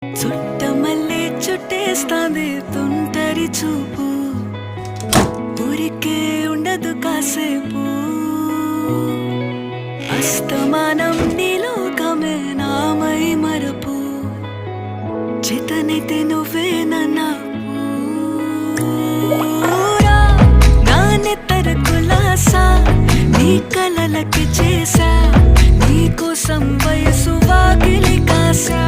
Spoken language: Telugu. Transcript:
చుట్టమల్లే చుట్టేస్తాంది తుంటరి చూపు, ఊరికే ఉండదు కాసేపు. అస్తమానం నీలోకమే నామై మరపు, చేతనైతే నువ్వే నన్నా నా నెత్తర కులాసా, నీ కలలకి చేసా, నీ కోసం వయసు వాకిలి కాసా.